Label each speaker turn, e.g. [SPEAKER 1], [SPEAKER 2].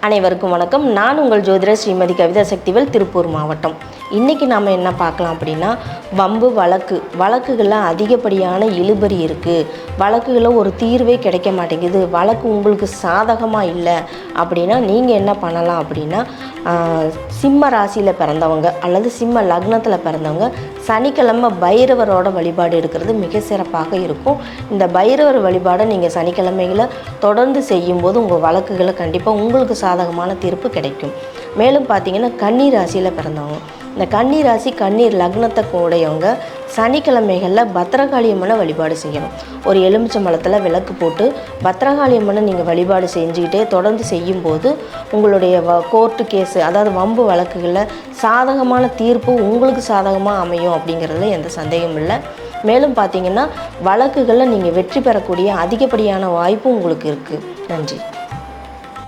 [SPEAKER 1] அனைவருக்கும் வணக்கம். நான் உங்கள் ஜோதிடர் ஸ்ரீமதி கவிதா சக்திவேல், திருப்பூர் மாவட்டம். இன்றைக்கி நாம் என்ன பார்க்கலாம் அப்படின்னா, வம்பு வழக்குகளில் அதிகப்படியான இழுபறி இருக்குது, வழக்குகளில் ஒரு தீர்வே கிடைக்க மாட்டேங்குது, வழக்கு உங்களுக்கு சாதகமாக இல்லை அப்படின்னா நீங்கள் என்ன பண்ணலாம் அப்படின்னா, சிம்ம ராசியில் பிறந்தவங்க அல்லது சிம்ம லக்னத்தில் பிறந்தவங்க சனிக்கிழமை பைரவரோட வழிபாடு எடுக்கிறது மிக சிறப்பாக இருக்கும். இந்த பைரவர் வழிபாடை நீங்கள் சனிக்கிழமைகளை தொடர்ந்து செய்யும்போது உங்கள் வழக்குகளை கண்டிப்பாக உங்களுக்கு சாதகமான தீர்ப்பு கிடைக்கும். மேலும் பார்த்தீங்கன்னா, கன்னி ராசியில் பிறந்தவங்க, இந்த கன்னி ராசி கன்னி லக்னத்தை உடையவங்க சனிக்கிழமைகளில் பத்திரகாளி அம்மனை வழிபாடு செய்யணும். ஒரு எலுமிச்சம்பழத்தில் விளக்கு போட்டு பத்திரகாளி அம்மனை நீங்கள் வழிபாடு செஞ்சுக்கிட்டே தொடர்ந்து செய்யும்போது உங்களுடைய கோர்ட்டு கேஸு, அதாவது வம்பு வழக்குகளில் சாதகமான தீர்ப்பு உங்களுக்கு சாதகமாக அமையும் அப்படிங்கிறதுல எந்த சந்தேகமும் இல்லை. மேலும் பார்த்தீங்கன்னா, வழக்குகளில் நீங்கள் வெற்றி பெறக்கூடிய அதிகப்படியான வாய்ப்பு உங்களுக்கு இருக்குது. நன்றி.